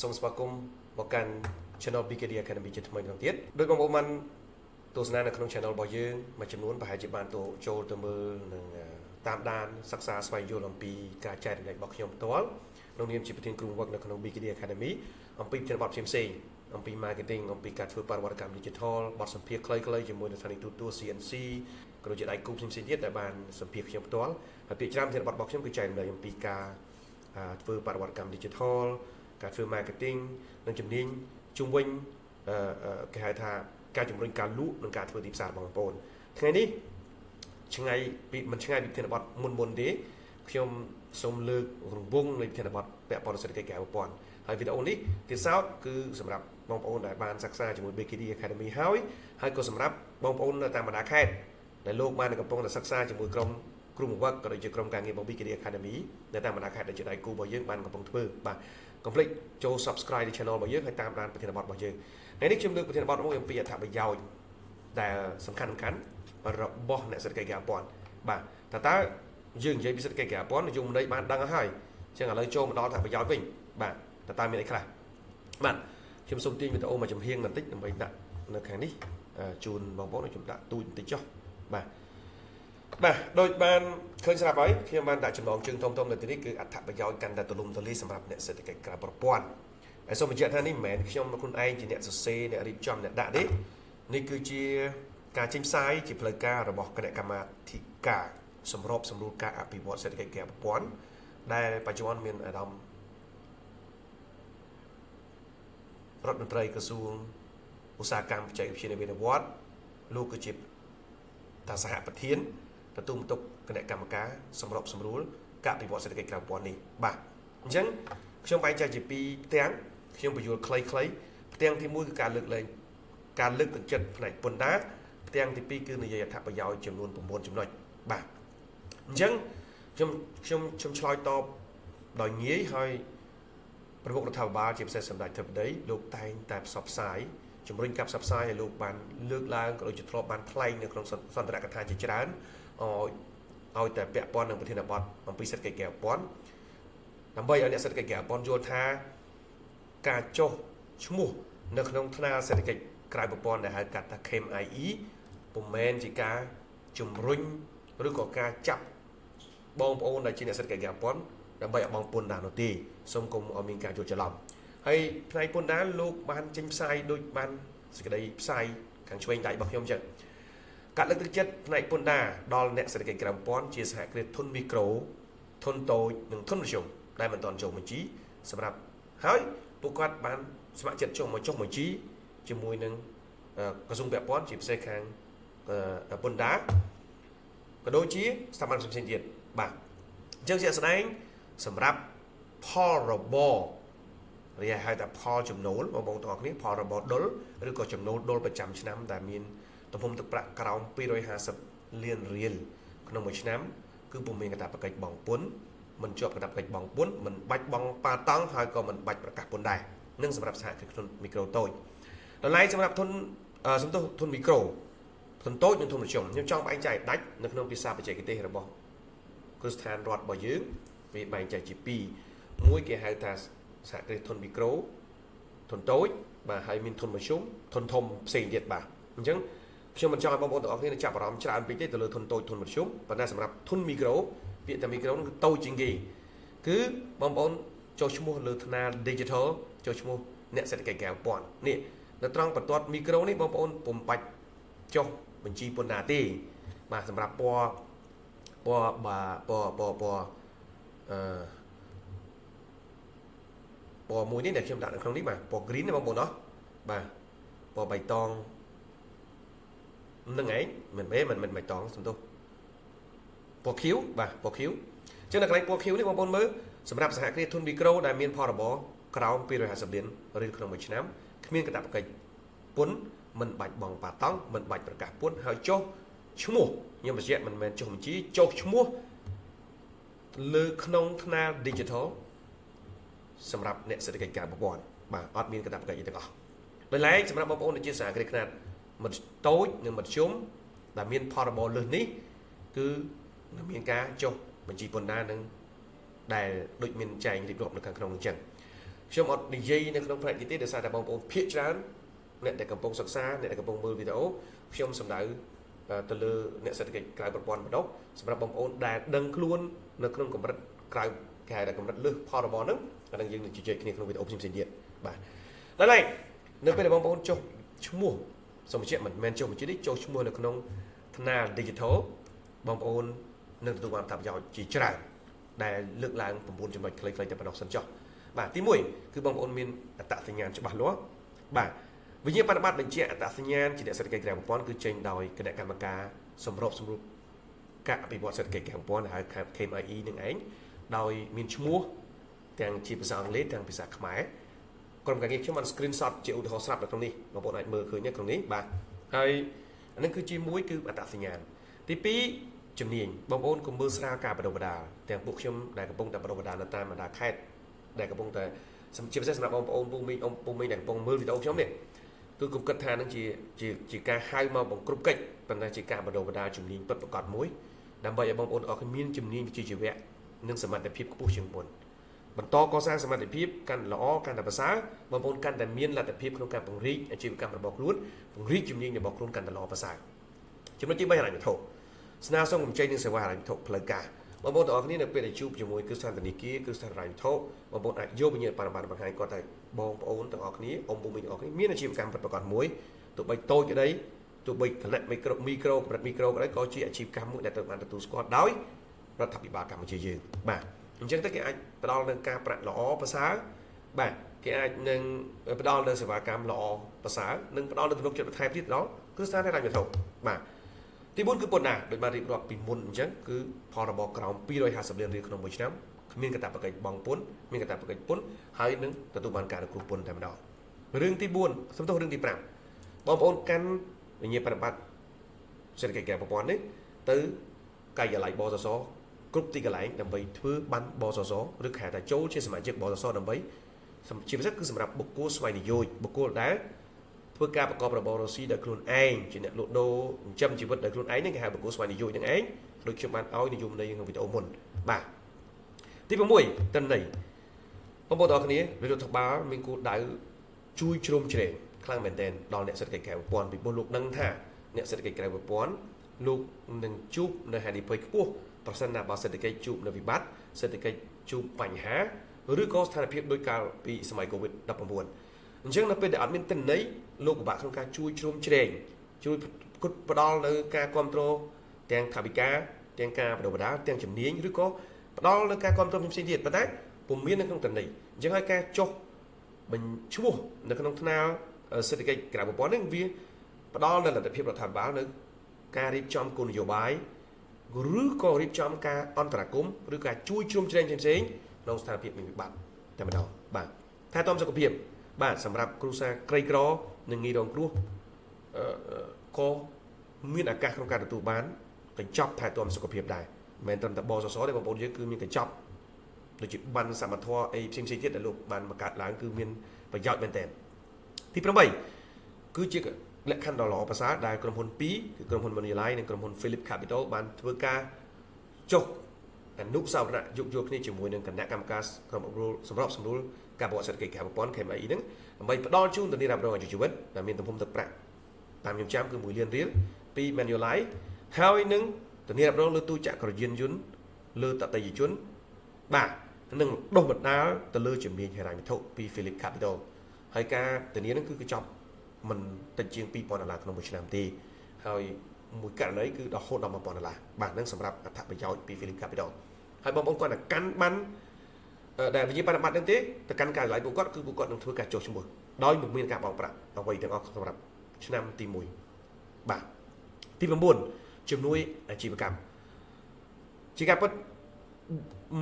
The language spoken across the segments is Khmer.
សូមស្វាគមន៍មកកាន់ Channel BKD Academy ជាថ្មីម្ដងទៀតដោយបងប្អូនបានទស្សនានៅក្នុង Channel របស់យើងមួយចំនួនប្រហែលជាបានចូលទៅមើលនិងតាមដានសិក្សាស្វែងយល់អំពីការចែករំលែករបស់ខ្ញុំផ្ទាល់ក្នុងនាមជាប្រធានគ្រូបង្វឹកនៅក្នុង BKD Academy អំពីប្រធានបទផ្សេងៗអំពី marketing អំពីការធ្វើបរិវត្តកម្ម digital បទសម្ភាសន៍ខ្លីៗជាមួយនឹងស្ថានីយទូរទស្សន៍ CNC ក៏ដូចជាដៃគូផ្សេងៗទៀតដែលបានសម្ភាសន៍ខ្ញុំផ្ទាល់ហើយភាគច្រើនប្រធានបទរបស់ខ្ញុំគឺចែករំលែកអំពីការធ្វើបរិវត្តកម្ម digital ការធ្វើ marketing និងជំនាញជុំវិញគេហៅថាការជំរុញការលក់និងការធ្វើទីផ្សារបងប្អូនថ្ងៃនេះឆ្ងាយពីមិនឆ្ងាយពីប្រធានបទមុនទេខ្ញុំសូមលើករង្វង់នៃប្រធានបទពាក់ព័ន្ធនឹងសេដ្ឋកិច្ចក្រៅប្រព័ន្ធហើយវីដេអូនេះទៀតសោតគឺសម្រាប់បងប្អូនដែលបានសិក្សាជាមួយ BKD Academy ហើយក៏សម្រាប់បងប្អូននៅតាមបណ្ដាខេត្តដែលលោកបានកំពុងតែសិក្សាជាមួយក្រុមគ្រូបង្វឹកក៏ដូចជាក្រុមការងាររបស់ BKD Academy នៅតាមបណ្ដាខេត្តដែលជាដៃគូរបស់យើងបានកំពុងធ្វើបាទកុំភ្លេចចូល Subscribe ទៅ Channel របស់យើងហើយតាមដានប្រធានបទរបស់យើងថ្ងៃនេះខ្ញុំលើកប្រធានបទមួយអំពីអត្ថប្រយោជន៍ដែលសំខាន់របស់អ្នកសេដ្ឋកិច្ចក្រៅប្រព័ន្ធបាទតើយើងនិយាយពីសេដ្ឋកិច្ចក្រៅប្រព័ន្ធយមន័យបានដឹងហើយអញ្ចឹងឥឡូវចូលមកដល់អត្ថប្រយោជន៍វិញបាទតើមានអីខ្លះបាទខ្ញុំសូមទាញវីដេអូមកចំហៀងបន្តិចដើម្បីដាក់នៅខាងនេះជូនបងប្អូនខ្ញុំដាក់ទូចបន្តិចចុះបាទដូចបានឃើញស្រាប់ហើយខ្ញុំបានដាក់ចំណងជើងធំនៅទីនេះគឺអត្ថប្រយោជន៍កាន់តែទូលំទូលាយសម្រាប់អ្នកសេដ្ឋកិច្ចក្រៅប្រព័ន្ធហើយសូមបញ្ជាក់ថានេះមិនមែនខ្ញុំខ្លួនឯងជាអ្នកសរសេរអ្នករៀបចំអ្នកដាក់ទេនេះគឺជាការចេញផ្សាយជាផ្លូវការរបស់គណៈកម្មាធិការសម្របសម្រួលការអភិវឌ្ឍសេដ្ឋកិច្ចក្រៅប្រព័ន្ធដែលបច្ចុប្បន្នមានអាដាមរដ្ឋមន្ត្រីក្រសួងឧស្សាហកម្មបច្ចេកវិទ្យានិងវិនិយោគលោកគឺជាតាសហប្រធានទទួលបន្ទុកគណៈកម្មការសម្របសម្រួលការអភិវឌ្ឍសេដ្ឋកិច្ចក្រៅប្រព័ន្ធនេះបាទអញ្ចឹងខ្ញុំបែងចែកជាពីរផ្ទាំងខ្ញុំបញ្យល់ខ្លីៗផ្ទាំងទី1គឺការលើកទឹកចិត្តផ្នែកពន្ធដារផ្ទាំងទី2គឺនិយាយអត្ថប្រយោជន៍ចំនួន9ចំណុចបាទអញ្ចឹងខ្ញុំឆ្លើយតបដោយងាយហើយប្រមុខរដ្ឋាភិបាលជាពិសេសសម្ដេចធិបតីលោកតែងតែផ្សព្វផ្សាយជំរុញការផ្សព្វផ្សាយឲ្យលោកបានលើកឡើងក៏ដូចជាធ្លាប់បានថ្លែងនៅក្នុងសន្ទរកថាជាច្រើនឲ្យតែពាក់ព័ន្ធនឹងប្រធានបទអំពីសេដ្ឋកិច្ចក្រៅប្រព័ន្ធដើម្បីឲ្យអ្នកសេដ្ឋកិច្ចក្រៅប្រព័ន្ធយល់ថាការចុះឈ្មោះនៅក្នុងថ្នាលសេដ្ឋកិច្ចក្រៅប្រព័ន្ធដែលហៅកាត់ថា KMIE ពុំមែនជាការជំរុញឬក៏ការចាប់បងប្អូនដែលជាអ្នកសេដ្ឋកិច្ចក្រៅប្រព័ន្ធដើម្បីឲ្យបងពន្ធដារនោះទេសូមកុំឲ្យមានការយល់ច្រឡំហើយផ្នែកពន្ធដារលោកបានចេញផ្សាយដូចបានសេចក្តីផ្សាយខាងឆ្វេងដៃរបស់ខ្ញុំអញ្ចឹងការលើកទឹកចិត្តផ្នែកពន្ធដារដល់អ្នកសេដ្ឋកិច្ចក្រៅប្រព័ន្ធជាសហគ្រាសធុនមីក្រូធុនតូចនិងធុនមធ្យមដែលមិនទាន់ចុះបញ្ជីសម្រាប់ហើយពួកគាត់បានស្ម័គ្រចិត្តចុះបញ្ជីជាមួយនឹងក្រសួងពាក់ព័ន្ធជាពិសេសខាងពន្ធដារក៏ដូចជាស្ថាប័នផ្សេងៗទៀតបាទអញ្ចឹងជាក់ស្ដែងសម្រាប់ផលរបររីហៅថាផលចំណូលបងប្អូនទាំងអស់គ្នាផលរបរដុលឬក៏ចំណូលដុលប្រចាំឆ្នាំដែលមានទំហំទឹកប្រាក់ក្រោម250លានរៀលក្នុងមួយឆ្នាំគឺពុំមានកាតព្វកិច្ចបង់ពន្ធមិនជាប់កាតព្វកិច្ចបង់ពន្ធមិនបាច់បង់ប៉ាតង់ហើយក៏មិនបាច់ប្រកាសពន្ធដែរនឹងសម្រាប់សហគ្រាសធុនមីក្រូតូចដល់ឡែកសម្រាប់ធុនមីក្រូធុនតូចនិងធុនមធ្យមខ្ញុំចង់បែងចែកដាច់នៅក្នុងភាសាបច្ចេកទេសរបស់គ្រឹះស្ថានរដ្ឋរបស់យើងវាបែងចែកជាពីរមួយគេហៅថាសហគ្រាសធុនមីក្រូធុនតូចបាទហើយមានធុនមធ្យមធុនធំផ្សេងទៀតបាទអញ្ចឹងខ្ញុំមិនចង់ឲ្យបងប្អូនទាំងអស់គ្នាចាប់អារម្មណ៍ច្រើនពេកទេទៅលើធុនតូចធុនមធ្យមប៉ុន្តែសម្រាប់ធុនមីក្រូពាក្យថាមីក្រូនោះគឺតូចជាងគេគឺបងប្អូនចុះឈ្មោះលើថ្នាល digital ចុះឈ្មោះអ្នកសេដ្ឋកិច្ចក្រៅប្រព័ន្ធនេះនៅត្រង់បន្ទាត់មីក្រូនេះបងប្អូនពុំបាច់ចុះបញ្ជីពន្ធដារទេបាទសម្រាប់ពណ៌មួយនេះដែលខ្ញុំដាក់នៅក្នុងនេះបាទពណ៌ green ណាបងប្អូនណោះបាទពណ៌បៃតងនឹងឯងមិនបៃតងសំទោសពណ៌ខៀវបាទពណ៌ខៀវអញ្ចឹងនៅកន្លែងពណ៌ខៀវនេះបងប្អូនមើលសម្រាប់សហគ្រាសធុនមីក្រូដែលមានផលរបរក្រោម250លានរៀលក្នុងមួយឆ្នាំគ្មានកាតព្វកិច្ចពន្ធមិនបាច់បង់ប៉ាតង់មិនបាច់ប្រកាសពន្ធហើយចុះឈ្មោះខ្ញុំបញ្ជាក់មិនមែនចុះបញ្ជីចុះឈ្មោះលើក្នុងថ្នាល digital សម្រាប់អ្នកសេដ្ឋកិច្ចក្រៅប្រព័ន្ធបាទអត់មានកាតព្វកិច្ចទាំងអស់ដោយឡែកសម្រាប់បងប្អូនដែលជាសហគ្រាសខ្នាតតូចនិងមធ្យមដែលមានផលរបរលើសនេះគឺនឹងមានការចុះបញ្ជីពន្ធដារនឹងដែលដូចមានចែងរៀបរាប់នៅខាងក្នុងអញ្ចឹង ខ្ញុំអត់និយាយនៅក្នុងផ្នែកនេះទេដោយសារតែបងប្អូនភាគច្រើនអ្នកដែលកំពុងសិក្សាអ្នកដែលកំពុងមើលវីដេអូខ្ញុំសម្ដៅទៅលើអ្នកសេដ្ឋកិច្ចក្រៅប្រព័ន្ធបណ្ដុះសម្រាប់បងប្អូនដែលដឹងខ្លួននៅក្នុងកម្រិតក្រៅគេហៅថាកម្រិតលើសផលរបស់ហ្នឹងអានឹងយើងនឹងជជែកគ្នាក្នុងវីដេអូផ្សេងៗទៀតបាទដល់ហើយនៅពេលដែលបងប្អូនចុះឈ្មោះសូមបញ្ជាក់មិនមែនចុះបញ្ជានេះចុះឈ្មោះនៅក្នុងថ្នាល digital បងប្អូននឹងទទួលបានអត្ថប្រយោជន៍ជាច្រើនដែលលើកឡើង9ចំណុចខ្លីៗតែប៉ុណ្ណោះសិនចុះបាទទី1គឺបងប្អូនមានអត្តសញ្ញាណច្បាស់លាស់បាទវិញ្ញាបនបត្របញ្ជាក់អត្តសញ្ញាណជាអ្នកសេដ្ឋកិច្ចក្រៅប្រព័ន្ធគឺចេញដោយគណៈកម្មការសម្របសម្រួលការអភិវឌ្ឍសេដ្ឋកិច្ចក្រៅប្រព័ន្ធហៅ KMIE នឹងឯងដោយមានឈ្មោះទាំងជាភាសាអង់គ្លេសទាំងភាសាខ្មែរក្រុមការងារខ្ញុំបាន screenshot ជាឧទាហរណ៍ស្រាប់នៅក្នុងនេះបងប្អូនអាចមើលឃើញក្នុងនេះបាទហើយអានឹងគឺជាមួយគឺអត្តសញ្ញាណទី2ជំនាញបងប្អូនកុំមើលស្រាលការបណ្ដុះបណ្ដាលទាំងពួកខ្ញុំដែលកំពុងតែបណ្ដុះបណ្ដាលនៅតាមបណ្ដាខេត្តដែលកំពុងតែជាពិសេសសម្រាប់បងប្អូនពូមីងដែលកំពុងមើលវីដេអូខ្ញុំនេះគឺគុំគិតថានឹងជាការហៅមកបង្គ្រប់កិច្ចប៉ុន្តែជាការបណ្ដុះបណ្ដាលជំនាញពិតប្រាកដមួយដើម្បីឲ្យបងប្អូនអរគ្នាមានជំនាញវិជ្ជាជីវៈនិងសមត្ថភាពខ្ពស់ជាងមុនបន្តកសាងសមត្ថភាពកាន់ល្អកាន់តែប្រសើរបងប្អូនកាន់តែមានលទ្ធភាពក្នុងការពង្រីកអាជីវកម្មរបស់ខ្លួនពង្រីកជំនាញរបស់ខ្លួនកាន់តែល្អប្រសើរចំណុចទី3ហិរញ្ញវត្ថុស្នើសុំកម្ចីនិងសេវាហិរញ្ញវត្ថុផ្លូវការបងប្អូនទាំងអស់គ្នានៅពេលដែលជួបជាមួយគឺស្ថានធនាគារគឺស្ថានហិរញ្ញវត្ថុបងប្អូនអាចយកវិញ្ញាបនបត្របង្ហាញគាត់ថាបងប្អូនទាំងអស់គ្នាអ៊ំពុំមីទាំងអស់គ្នាមានអាជីវកម្មពិតប្រាកដមួយទោះបីតូចក្តីទោះបីគណៈមីក្រូកម្រិតមីក្រូក្តីក៏ជាអាជីវកម្មមួយដែលត្រូវបានទទួលស្គាល់ដោយរដ្ឋាភិបាលកម្ពុជាយើងបាទអញ្ចឹងទៅគេអាចផ្ដល់នូវការប្រាក់ល្អប្រសើរបាទគេអាចនឹងផ្ដល់នូវសេវាកម្មល្អប្រសើរនិងផ្ដល់នូវទំនុកចិត្តបន្ថែមទៀតដល់គឺស្ថានហិរញ្ញវត្ថុបាទទី4គឺពន្ធដារដោយបានរៀបរាប់ពីមុនអញ្ចឹងគឺផលរបរក្រោម250លានរៀលក្នុងមួយឆ្នាំគ្មានកាតព្វកិច្ចបង់ពន្ធមានកាតព្វកិច្ចពន្ធហើយនឹងទទួលបានការគ្រប់ពន្ធតែម្ដងរឿងទី4សំទោសរឿងទី5បងប្អូនកាន់វិញ្ញាបនបត្រសេដ្ឋកិច្ចក្រៅប្រព័ន្ធនេះទៅការិយាល័យបសសគ្រប់ទីកន្លែងដើម្បីធ្វើបានបសសឬខែថាចូលជាសមាជិកបសសដើម្បីជាពិសេសគឺសម្រាប់បុគ្គលស្វ័យនិយោជបុគ្គលដែលធ្វើការប្រកបរបររកស៊ីដោយខ្លួនឯងជាអ្នកលក់ដូរចិញ្ចឹមជីវិតដោយខ្លួនឯងនេះគេហៅបុគ្គលស្វ័យនិយោជនឹងឯងដូចខ្ញុំបានឲ្យនិយមន័យក្នុងវីដេអូមុនបាទទី6តិន័យបងប្អូនទាំងអស់គ្នារដ្ឋាភិបាលមានគោលដៅជួយជ្រោមជ្រែងខ្លាំងមែនទែនដល់អ្នកសេដ្ឋកិច្ចក្រៅប្រព័ន្ធពីព្រោះលោកដឹងថាអ្នកសេដ្ឋកិច្ចក្រៅប្រព័ន្ធលោកនឹងជួបនៅហានិភ័យខ្ពស់ប្រសិនណាបើសេដ្ឋកិច្ចជួបនៅវិបត្តិសេដ្ឋកិច្ចជួបបញ្ហាឬក៏ស្ថានភាពដូចកាលពីសម័យ COVID-19 អញ្ចឹងនៅពេលដែលអត់មានតិន័យលោកពិបាកក្នុងការជួយជ្រោមជ្រែងជួយផ្ដល់នៅការគ្រប់គ្រងទាំងថវិកាទាំងការបណ្ដុះបណ្ដាលទាំងជំនាញឬក៏ផ្ដល់នៅការគ្រប់គ្រងផ្សេងទៀតប៉ុន្តែពុំមាននៅក្នុងតិន័យអញ្ចឹងហើយការចុះបញ្ឈ្មោះនៅក្នុងថ្នាលសេដ្ឋកិច្ចក្រៅប្រព័ន្ធនេះវាផ្ដល់នៅលទ្ធភាពរដ្ឋាភិបាលនៅការរៀបចំគោលនយោបាយឬក៏រៀបចំការអន្តរាគមន៍ឬការជួយជ្រោមជ្រែងផ្សេងៗក្នុងស្ថានភាពមានវិបត្តិតែម្ដងបាទថែទាំសុខភាពបាទសម្រាប់គ្រួសារក្រីក្រនិងងាយរងគ្រោះក៏មានឱកាសក្នុងការទទួលបានកញ្ចប់ថែទាំសុខភាពដែរមិនមែនត្រឹមតែបសសទេបងប្អូនយើងគឺមានកញ្ចប់ដូចជាបានសមត្ថភាពអីផ្សេងៗទៀតដែលលោកបានបង្កើតឡើងគឺមានប្រយោជន៍មែនទែនទី8គឺជាលក្ខខណ្ឌដ៏ល្អប្រសើរដែលក្រុមហ៊ុន2គឺក្រុមហ៊ុន Manulife និងក្រុមហ៊ុន Philip Capital បានធ្វើការចុះអនុស្សាវរណៈយោគយល់គ្នាជាមួយនឹងគណៈកម្មការក្រុមអប់រំសម្របសម្រួលការប្រព័ន្ធសេដ្ឋកិច្ចក្រៅប្រព័ន្ធ KMI ហ្នឹងដើម្បីផ្ដល់ជូនទៅអ្នករ៉ាប់រងអាយុជីវិតដែលមានទំហំទឹកប្រាក់តាមខ្ញុំចាំគឺ1លានរៀលពី Manulife ហើយនឹងទៅអ្នករ៉ាប់រងលើទូចក្រយានយន្តលើតតិយជនបាទនឹងដុសបណ្ដាលទៅលើជំនាញហិរញ្ញវត្ថុពី Philip Capital ហើយការធានានឹងគឺចប់មិនតិចជាង$2,000ក្នុងមួយឆ្នាំទេហើយមួយករណីគឺរហូតដល់$1,000បាទនឹងសម្រាប់អត្ថប្រយោជន៍ពី Philip Capital ហើយបងប្អូនគាត់តែកាន់បានដែលវិញ្ញាបនបត្រនឹងទេទៅកាន់ការិយាល័យពួកគាត់គឺពួកគាត់នឹងធ្វើការចុះឈ្មោះដោយមិនមានការបង់ប្រាក់អ្វីទាំងអស់សម្រាប់ឆ្នាំទី1បាទទី9ជំនួយអាជីវកម្មជាការពិត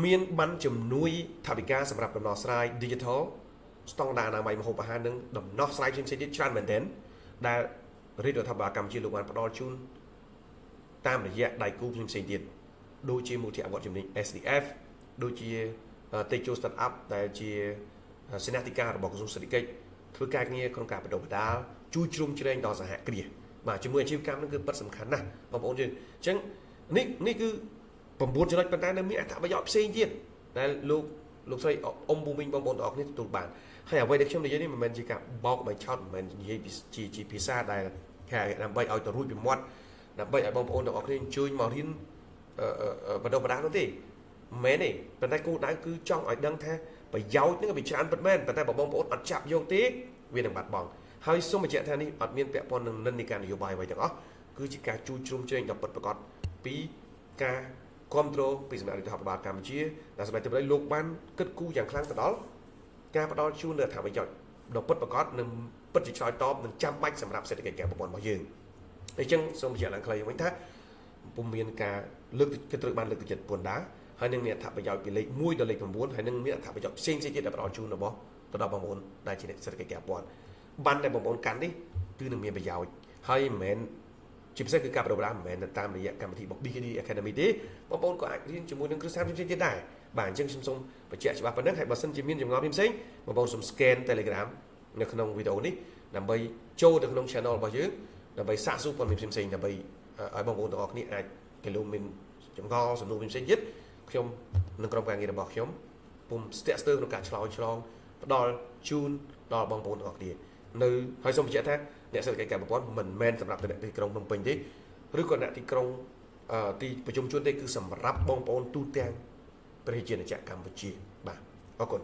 មានបានជំនួយថវិកាសម្រាប់ដំណោះស្រាយ digital ស្តង់ដារអនាម័យម្ហូបអាហារនិងដំណោះស្រាយផ្សេងៗទៀតច្រើនមែនទែនដែលរាជរដ្ឋាភិបាលកម្ពុជាលោកបានផ្ដល់ជូនតាមរយៈដៃគូផ្សេងៗទៀតដូចជាមួយជាអវត្តជំនាញ SDF ដូចជាតេជោ Startup ដែលជាសេនាធិការរបស់ក្រសួងសេដ្ឋកិច្ចធ្វើការងារក្នុងការបណ្ដុះបណ្ដាលជួយជ្រោមជ្រែងដល់សហគ្រាសបាទជាមួយអាជីវកម្មនឹងគឺពិតសំខាន់ណាស់បងប្អូនយើងអញ្ចឹងនេះគឺ9ចំណុចប៉ុន្តែនៅមានអត្ថប្រយោជន៍ផ្សេងទៀតដែលលោក លោកស្រីអ៊ំប៊ូមីងបងប្អូនទាំងអស់គ្នាទទួលបានហើយអ្វីដែលខ្ញុំនិយាយនេះមិនមែនជាការបោកបាយឆោតមិនមែននិយាយជាភាសាដែលគេដើម្បីឲ្យទៅរួចពីមាត់ដើម្បីឲ្យបងប្អូនទាំងអស់គ្នាអញ្ជើញមករៀនបណ្ដុះបណ្ដាលនោះទេមិនមែនទេប៉ុន្តែគោលដៅគឺចង់ឲ្យដឹងថាប្រយោជន៍នឹងវាច្រើនពិតមែនប៉ុន្តែបើបងប្អូនអត់ចាប់យកទេវានឹងបាត់បង់ហើយសូមបញ្ជាក់ថានេះអត់មានពាក់ព័ន្ធនឹងនិន្នាការនយោបាយអ្វីទាំងអស់គឺជាការជួយជ្រោមជ្រែងដ៏ពិតប្រាកដពីការគ្រប់គ្រងពីសំណាក់រដ្ឋាភិបាលកម្ពុជាដែលសម្ដេចទេវលោកបានគិតគូរយ៉ាងខ្លាំងទៅដល់ការផ្ដល់ជូននូវអត្ថប្រយោជន៍ដ៏ពិតប្រាកដនិងពិតជាឆ្លើយតបនិងចាំបាច់សម្រាប់សេដ្ឋកិច្ចការប្រព័ន្ធរបស់យើងអញ្ចឹងសូមបញ្ជាក់ឡើងខ្លីវិញថាពុំមានការលើកគិតត្រូវបានលើកទឹកចិត្តពន្ធដារហើយនឹងមានអត្ថប្រយោជន៍ពីលេខ1ដល់លេខ9ហើយនឹងមានអត្ថប្រយោជន៍ផ្សេងៗទៀតដែលផ្ដល់ជូនរបស់ទៅដល់បងប្អូនដែលជាអ្នកសេដ្ឋកិច្ចការប្រព័ន្ធបានតែបងប្អូនកាន់នេះគឺនឹងមានប្រយោជន៍ហើយមិនមែនជាពិសេសគឺការប្រដាមមិនមែនតាមរយៈកម្មវិធីរបស់ BKD Academy ទេបងប្អូនក៏អាចរៀនជាមួយនឹងគ្រូសាស្ត្រផ្សេងៗទៀតដែរបាទអញ្ចឹងខ្ញុំសូមបញ្ជាក់ច្បាស់ប៉ុណ្ណឹងហើយបើសិនជាមានចម្ងល់ផ្សេងៗបងប្អូនសូម scan Telegram នៅក្នុងវីដេអូនេះដើម្បីចូលទៅក្នុង channel របស់យើងដើម្បីសាកសួរព័ត៌មានផ្សេងៗដើម្បីឲ្យបងប្អូនទាំងអស់គ្នាអាចគេលោកមានចម្ងល់សំណួរផ្សេងៗទៀតខ្ញុំនិងក្រុមការងាររបស់ខ្ញុំពុំស្ទាក់ស្ទើរក្នុងការឆ្លើយឆ្លងផ្ដល់ជូនដល់បងប្អូនទាំងអស់គ្នានៅហើយសូមបញ្ជាក់ថាអ្នកសេដ្ឋកិច្ចការប្រព័ន្ធមិនមែនសម្រាប់តែអ្នកទីក្រុងភ្នំពេញទេឬក៏អ្នកទីក្រុងទីប្រជុំជនទេគឺសម្រាប់បងប្អូនទូទាំងប្រជាជាតិកម្ពុជាបាទអរគុណ